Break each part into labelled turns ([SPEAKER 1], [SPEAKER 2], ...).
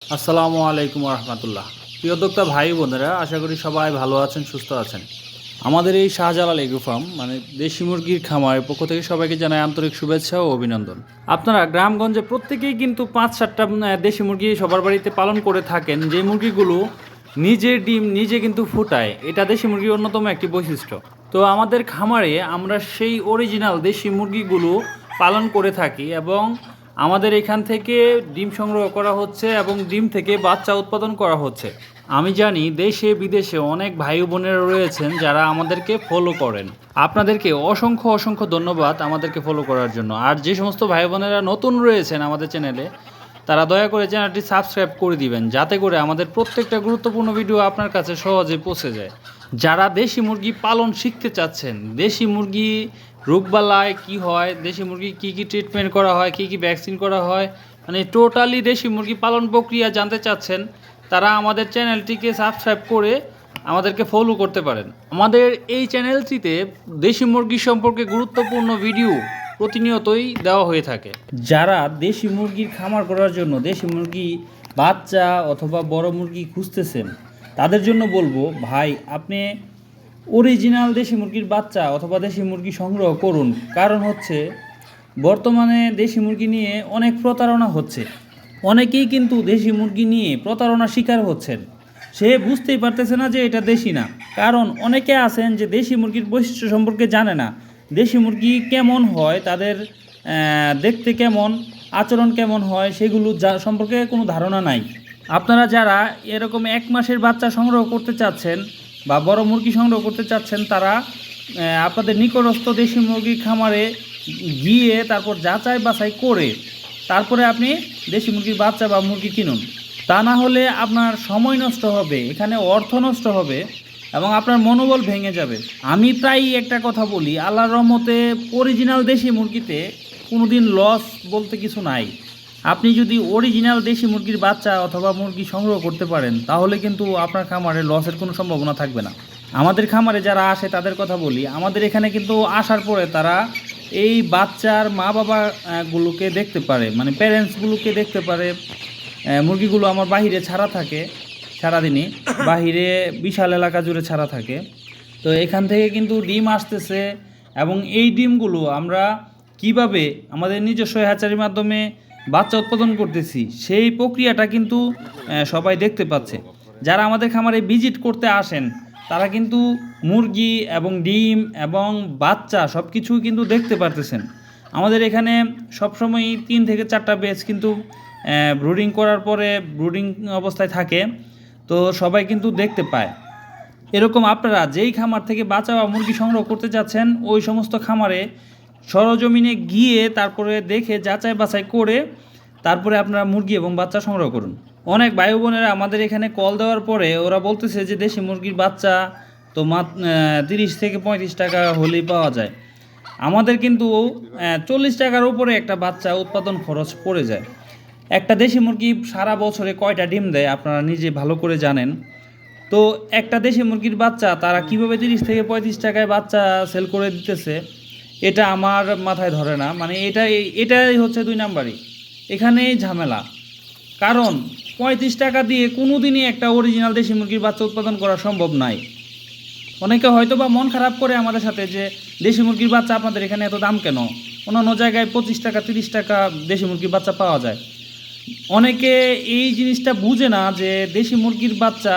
[SPEAKER 1] আসসালামু আলাইকুম রহমতুল্লাহ। প্রিয় উদ্যোক্তা ভাই বোনেরা, আশা করি সবাই ভালো আছেন, সুস্থ আছেন। আমাদের এই শাহজালাল এগ্রো ফার্ম মানে দেশি মুরগির খামারের পক্ষ থেকে সবাইকে জানাই আন্তরিক শুভেচ্ছা ও অভিনন্দন। আপনারা গ্রামগঞ্জে প্রত্যেকেই কিন্তু 5-7টা দেশি মুরগি সবার বাড়িতে পালন করে থাকেন, যে মুরগিগুলো নিজের ডিম নিজে কিন্তু ফুটায়। এটা দেশি মুরগির অন্যতম একটি বৈশিষ্ট্য। তো আমাদের খামারে আমরা সেই অরিজিনাল দেশি মুরগিগুলো পালন করে থাকি এবং আমাদের এখান থেকে ডিম সংগ্রহ করা হচ্ছে এবং ডিম থেকে বাচ্চা উৎপাদন করা হচ্ছে। আমি জানি দেশে বিদেশে অনেক ভাই বোনেরা রয়েছেন যারা আমাদেরকে ফলো করেন। আপনাদেরকে অসংখ্য অসংখ্য ধন্যবাদ আমাদেরকে ফলো করার জন্য। আর যে সমস্ত ভাই বোনেরা নতুন রয়েছেন আমাদের চ্যানেলে, তারা দয়া করে চ্যানেলটি সাবস্ক্রাইব করে দিবেন, যাতে করে আমাদের প্রত্যেকটা গুরুত্বপূর্ণ ভিডিও আপনার কাছে সহজে পৌঁছে যায়। যারা দেশি মুরগি পালন শিখতে চাচ্ছেন, দেশি মুরগি রোগবালায় কি হয়, দেশি মুরগি কি কি ট্রিটমেন্ট করা হয়, কি কি ভ্যাকসিন করা হয়, মানে টোটালি দেশি মুরগি পালন প্রক্রিয়া জানতে চাচ্ছেন, তারা আমাদের চ্যানেলটিকে সাবস্ক্রাইব করে আমাদেরকে ফলো করতে পারেন। আমাদের এই চ্যানেলটিতে দেশি মুরগি সম্পর্কে গুরুত্বপূর্ণ ভিডিও প্রতিনিয়তই দেওয়া হয়ে থাকে। যারা দেশি মুরগির খামার করার জন্য দেশি মুরগি বাচ্চা অথবা বড় মুরগি খুঁজতেছেন, তাদের জন্য বলবো, ভাই আপনি অরিজিনাল দেশি মুরগির বাচ্চা অথবা দেশি মুরগি সংগ্রহ করুন। কারণ হচ্ছে বর্তমানে দেশি মুরগি নিয়ে অনেক প্রতারণা হচ্ছে। অনেকেই কিন্তু দেশি মুরগি নিয়ে প্রতারণার শিকার হচ্ছেন। সে বুঝতেই পারতেছে না যে এটা দেশি না। কারণ অনেকে আছেন যে দেশি মুরগির বৈশিষ্ট্য সম্পর্কে জানে না। দেশি মুরগি কেমন হয়, তাদের দেখতে কেমন, আচরণ কেমন হয়, সেগুলো সম্পর্কে কোনো ধারণা নাই। আপনারা যারা এরকম 1 মাসের বাচ্চা সংগ্রহ করতে চাচ্ছেন বা বড় মুরগি সংগ্রহ করতে চাচ্ছেন, তারা আপনাদের নিকটস্থ দেশি মুরগির খামারে গিয়ে তারপর যাচাই বাছাই করে তারপরে আপনি দেশি মুরগির বাচ্চা বা মুরগি কিনুন। তা না হলে আপনার সময় নষ্ট হবে, এখানে অর্থ নষ্ট হবে এবং আপনার মনোবল ভেঙে যাবে। আমি প্রায়ই একটা কথা বলি, আল্লাহর রহমতে অরিজিনাল দেশি মুরগিতে কোনো দিন লস বলতে কিছু নাই। আপনি যদি অরিজিনাল দেশি মুরগির বাচ্চা অথবা মুরগি সংগ্রহ করতে পারেন, তাহলে কিন্তু আপনার খামারে লসের কোনো সম্ভাবনা থাকবে না। আমাদের খামারে যারা আসে তাদের কথা বলি, আমাদের এখানে কিন্তু আসার পরে তারা এই বাচ্চার মা বাবাগুলোকে দেখতে পারে, মানে প্যারেন্টসগুলোকে দেখতে পারে। মুরগিগুলো আমার বাহিরে ছাড়া থাকে, সারাদিনই বাহিরে বিশাল এলাকা জুড়ে ছাড়া থাকে। তো এখান থেকে কিন্তু ডিম আসতেছে এবং এই ডিমগুলো আমরা কিভাবে আমাদের নিজস্ব হ্যাচারির মাধ্যমে বাচ্চা উৎপাদন করতেছি, সেই প্রক্রিয়াটা কিন্তু সবাই দেখতে পাচ্ছে। যারা আমাদের খামারে ভিজিট করতে আসেন, তারা কিন্তু মুরগি এবং ডিম এবং বাচ্চা সব কিছুই কিন্তু দেখতে পারতেছেন। আমাদের এখানে সবসময়ই 3 থেকে 4টা ব্যাচ কিন্তু ব্রুডিং করার পরে ব্রুডিং অবস্থায় থাকে, তো সবাই কিন্তু দেখতে পায়। এরকম আপনারা যেই খামার থেকে বাচ্চা বা মুরগি সংগ্রহ করতে যাচ্ছেন, ওই সমস্ত খামারে সরজমিনে গিয়ে তারপরে দেখে যাচাই বাছাই করে তারপরে আপনারা মুরগি এবং বাচ্চা সংগ্রহ করুন। অনেক ভাই বোনেরা আমাদের এখানে কল দেওয়ার পরে ওরা বলতেছে যে দেশি মুরগির বাচ্চা তো 30 থেকে 35 টাকা হলেই পাওয়া যায়। আমাদের কিন্তু 40 টাকার উপরে একটা বাচ্চা উৎপাদন খরচ পড়ে যায়। একটা দেশি মুরগি সারা বছরে কয়টা ডিম দেয় আপনারা নিজে ভালো করে জানেন। তো একটা দেশি মুরগির বাচ্চা তারা কীভাবে 30 থেকে 35 টাকায় বাচ্চা সেল করে দিতেছে, এটা আমার মাথায় ধরে না। মানে এটাই হচ্ছে 2 নাম্বারই, এখানেই ঝামেলা। কারণ 35 টাকা দিয়ে কোনো দিনই একটা অরিজিনাল দেশি মুরগির বাচ্চা উৎপাদন করা সম্ভব নয়। অনেকে হয়তো বা মন খারাপ করে আমাদের সাথে যে দেশি মুরগির বাচ্চা আপনাদের এখানে এত দাম কেন, অন্যান্য জায়গায় 25 টাকা 30 টাকা দেশি মুরগির বাচ্চা পাওয়া যায়। অনেকে এই জিনিসটা বুঝে না যে দেশি মুরগির বাচ্চা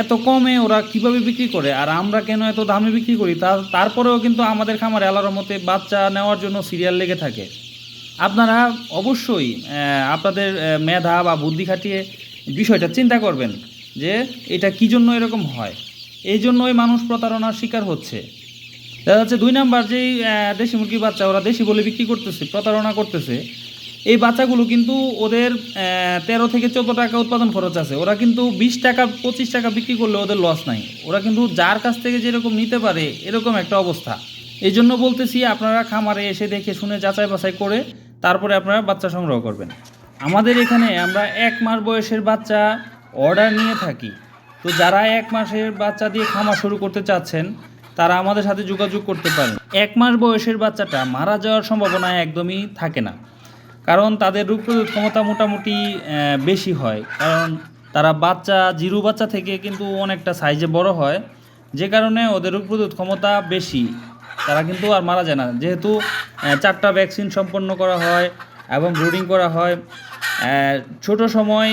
[SPEAKER 1] এত কমে ওরা কিভাবে বিক্রি করে আর আমরা কেন এত দামে বিক্রি করি। তারপরেও কিন্তু আমাদের খামারে আল্লাহর মতে বাচ্চা নেওয়ার জন্য সিরিয়াল লেগে থাকে। আপনারা অবশ্যই আপনাদের মেধা বা বুদ্ধি খাটিয়ে বিষয়টা চিন্তা করবেন যে এটা কী জন্য এরকম হয়। এই জন্যই মানুষ প্রতারণার শিকার হচ্ছে। দেখা যাচ্ছে 2 নাম্বার যেই দেশি মুরগির বাচ্চা ওরা দেশি বলে বিক্রি করতেছে, প্রতারণা করতেছে। এই বাচ্চাগুলো কিন্তু ওদের 13 থেকে 14 টাকা উৎপাদন খরচ আছে। ওরা কিন্তু 20 টাকা 25 টাকা বিক্রি করলে ওদের লস নাই। ওরা কিন্তু যার কাছ থেকে যেরকম নিতে পারে এরকম একটা অবস্থা। এই জন্য বলতেছি, আপনারা খামারে এসে দেখে শুনে যাচাই বাছাই করে তারপরে আপনারা বাচ্চা সংগ্রহ করবেন। আমাদের এখানে আমরা 1 মাস বয়সের বাচ্চা অর্ডার নিয়ে থাকি। তো যারা 1 মাসের বাচ্চা দিয়ে খামার শুরু করতে চাচ্ছেন, তারা আমাদের সাথে যোগাযোগ করতে পারেন। 1 মাস বয়সের বাচ্চাটা মারা যাওয়ার সম্ভাবনা একদমই থাকে না। কারণ তাদের রোগ প্রতিরোধ ক্ষমতা মোটামুটি বেশি হয়, কারণ তারা জিরো বাচ্চা থেকে কিন্তু অনেকটা সাইজে বড় হয়, যে কারণে ওদের রোগ প্রতিরোধ ক্ষমতা বেশি, তারা কিন্তু আর মারা যায় না, যেহেতু 4টা ভ্যাকসিন সম্পন্ন করা হয় এবং ব্রুডিং করা হয়। ছোট সময়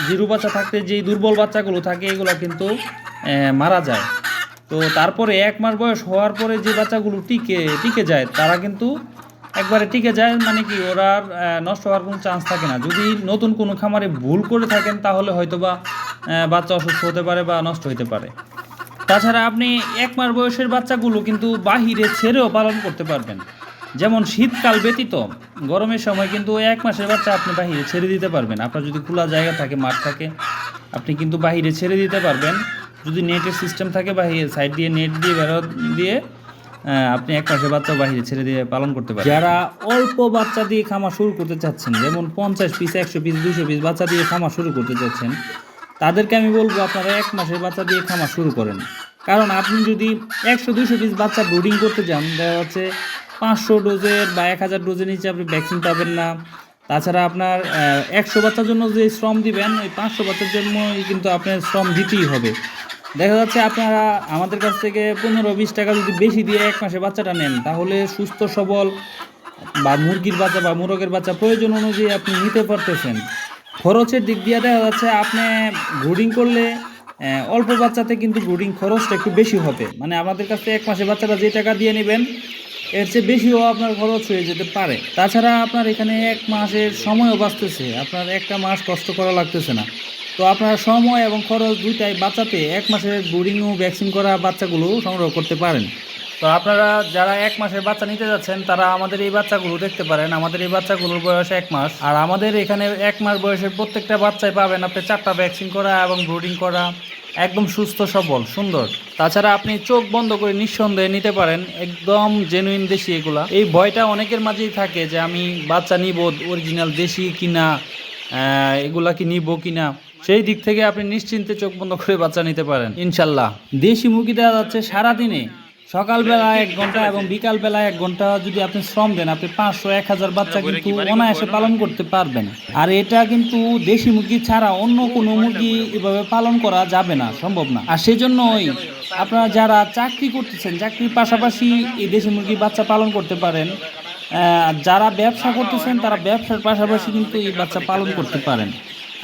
[SPEAKER 1] জিরো বাচ্চা থাকতে যেই দুর্বল বাচ্চাগুলো থাকে এগুলো কিন্তু মারা যায়। তো তারপরে 1 মাস বয়স হওয়ার পরে যে বাচ্চাগুলো টিকে যায় তারা কিন্তু একবারে টিকে যায়, মানে কি ওরা আর নষ্ট হওয়ার কোনো চান্স থাকে না। যদি নতুন কোনো খামারে ভুল করে থাকেন তাহলে হয়তো বা বাচ্চা অসুস্থ হতে পারে বা নষ্ট হতে পারে। তাছাড়া আপনি 1 মাস বয়সের বাচ্চাগুলো কিন্তু বাহিরে ছেড়েও পালন করতে পারবেন, যেমন শীতকাল ব্যতীত গরমের সময় কিন্তু 1 মাসের বাচ্চা আপনি বাহিরে ছেড়ে দিতে পারবেন। আপনার যদি খোলা জায়গা থাকে, মাঠ থাকে, আপনি কিন্তু বাহিরে ছেড়ে দিতে পারবেন। যদি নেটের সিস্টেম থাকে, বাহিরে সাইড দিয়ে নেট দিয়ে বেরো দিয়ে আপনি 1 মাসের বাচ্চা বাহিরে ছেড়ে দিয়ে পালন করতে পারেন। যারা অল্প বাচ্চা দিয়ে খামার শুরু করতে চাচ্ছেন, যেমন 50 পিস, 100 পিস, 200 পিস বাচ্চা দিয়ে খামার শুরু করতে চাচ্ছেন, তাদেরকে আমি বলবো আপনারা 1 মাসের বাচ্চা দিয়ে খামার শুরু করেন। কারণ আপনি যদি 100-200 পিস বাচ্চা ব্রুডিং করতে যান, দেখা যাচ্ছে 500 ডোজের বা 1000 ডোজের নিচে আপনি ভ্যাকসিন পাবেন না। তাছাড়া আপনার 100 বাচ্চার জন্য যে শ্রম দিবেন, ওই 500 বাচ্চার জন্য কিন্তু আপনার শ্রম দিতেই হবে। দেখা যাচ্ছে আপনারা আমাদের কাছ থেকে 15-20 টাকা যদি বেশি দিয়ে 1 মাসে বাচ্চাটা নেন, তাহলে সুস্থ সবল বা মুরগির বাচ্চা বা মোরগের বাচ্চা প্রয়োজন অনুযায়ী আপনি নিতে পারতেছেন। খরচের দিক দিয়ে দেখা যাচ্ছে আপনি ব্রুডিং করলে অল্প বাচ্চাতে কিন্তু ব্রুডিং খরচটা একটু বেশি হবে, মানে আমাদের কাছ থেকে 1 মাসে বাচ্চাটা যে টাকা দিয়ে নেবেন এর চেয়ে বেশিও আপনার খরচ হয়ে যেতে পারে। তাছাড়া আপনার এখানে 1 মাসের সময়ও বাঁচতেছে, আপনার একটা মাস কষ্ট করা লাগতেছে না। তো আপনার সময় এবং খরচ দুইটাই বাঁচাতে 1 মাসের ব্রুডিং ও ভ্যাকসিন করা বাচ্চাগুলো সংগ্রহ করতে পারেন। তো আপনারা যারা 1 মাসের বাচ্চা নিতে যাচ্ছেন তারা আমাদের এই বাচ্চাগুলো দেখতে পারেন। আমাদের এই বাচ্চাগুলোর বয়স 1 মাস, আর আমাদের এখানে 1 মাস বয়সের প্রত্যেকটা বাচ্চাই পাবেন আপনি 4টা ভ্যাকসিন করা এবং ব্রুডিং করা, একদম সুস্থ সবল সুন্দর। তাছাড়া আপনি চোখ বন্ধ করে নিঃসন্দেহে নিতে পারেন, একদম জেনুইন দেশি এগুলা। এই ভয়টা অনেকের মাঝেই থাকে যে আমি বাচ্চা নিব অরিজিনাল দেশি কিনা, এগুলা কি নিব কিনা। সেই দিক থেকে আপনি নিশ্চিন্তে চোখ বন্ধ করে বাচ্চা নিতে পারেন ইনশাল্লাহ। দেশি মুরগি দেওয়া যাচ্ছে সারাদিনে, সকালবেলা 1 ঘন্টা এবং বিকালবেলা 1 ঘন্টা যদি আপনি শ্রম দেন, আপনি 500-1000 বাচ্চা কিন্তু অনায়াসে পালন করতে পারবেন। আর এটা কিন্তু দেশি মুরগি ছাড়া অন্য কোনো মুরগি এভাবে পালন করা যাবে না, সম্ভব না। আর সেজন্যই আপনারা যারা চাকরি করতেছেন, চাকরির পাশাপাশি এই দেশি মুরগি বাচ্চা পালন করতে পারেন। যারা ব্যবসা করতেছেন তারা ব্যবসার পাশাপাশি কিন্তু এই বাচ্চা পালন করতে পারেন।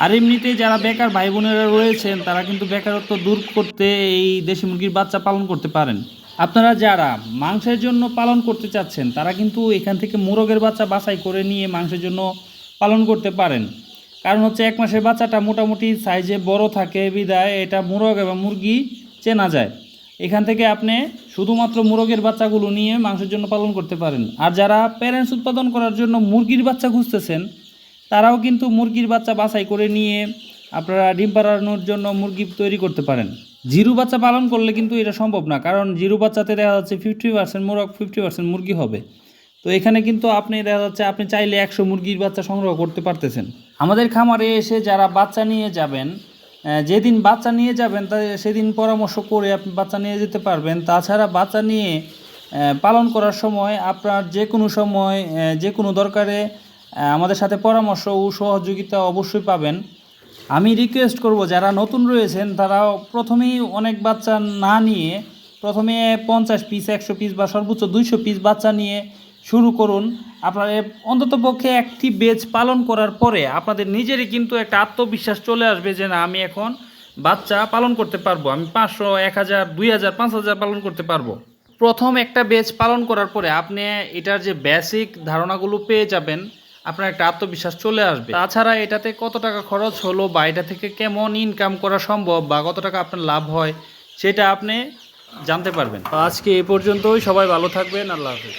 [SPEAKER 1] আর এমনিতেই যারা বেকার ভাই বোনেরা রয়েছেন তারা কিন্তু বেকারত্ব দূর করতে এই দেশি মুরগির বাচ্চা পালন করতে পারেন। আপনারা যারা মাংসের জন্য পালন করতে চাচ্ছেন তারা কিন্তু এখান থেকে মোরগের বাচ্চা বাছাই করে নিয়ে মাংসের জন্য পালন করতে পারেন। কারণ হচ্ছে 1 মাসের বাচ্চাটা মোটামুটি সাইজে বড় থাকে বিধায় এটা মোরগ এবং মুরগি চেনা যায়। এখান থেকে আপনি শুধুমাত্র মোরগের বাচ্চাগুলো নিয়ে মাংসের জন্য পালন করতে পারেন। আর যারা প্যারেন্টস উৎপাদন করার জন্য মুরগির বাচ্চা খুঁজতেছেন তারাও কিন্তু মুরগির বাচ্চা বাছাই করে নিয়ে আপনারা ডিম পাড়ানোর জন্য মুরগি তৈরি করতে পারেন। জিরো বাচ্চা পালন করলে কিন্তু এটা সম্ভব না, কারণ জিরো বাচ্চাতে দেখা যাচ্ছে 50% মোরগ 50% মুরগি হবে। তো এখানে কিন্তু আপনি দেখা যাচ্ছে আপনি চাইলে 100 মুরগির বাচ্চা সংগ্রহ করতে পারতেছেন। আমাদের খামারে এসে যারা বাচ্চা নিয়ে যাবেন, যেদিন বাচ্চা নিয়ে যাবেন সেদিন পরামর্শ করে আপনি বাচ্চা নিয়ে যেতে পারবেন। তাছাড়া বাচ্চা নিয়ে পালন করার সময় আপনার যে কোনো সময় যে কোনো দরকারে আমাদের সাথে পরামর্শ ও সহযোগিতা অবশ্যই পাবেন। আমি রিকোয়েস্ট করব যারা নতুন রয়েছেন তারা প্রথমেই অনেক বাচ্চা না নিয়ে প্রথমে 50 পিস, 100 পিস বা সর্বোচ্চ 200 পিস বাচ্চা নিয়ে শুরু করুন। আপনার অন্ততপক্ষে একটি বেচ পালন করার পরে আপনাদের নিজেরই কিন্তু একটা আত্মবিশ্বাস চলে আসবে যে না, আমি এখন বাচ্চা পালন করতে পারবো, আমি 500, 1000, 2000, 5000 পালন করতে পারবো। প্রথম একটা বেচ পালন করার পরে আপনি এটার যে বেসিক ধারণাগুলো পেয়ে যাবেন, আপনার একটা আত্মবিশ্বাস চলে আসবে। তাছাড়া এটাতে কত টাকা খরচ হলো বা এটা থেকে কেমন ইনকাম করা সম্ভব বা কত টাকা আপনার লাভ হয় সেটা আপনি জানতে পারবেন। আজকে এই পর্যন্তই, সবাই ভালো থাকবেন, আল্লাহ হাফেজ।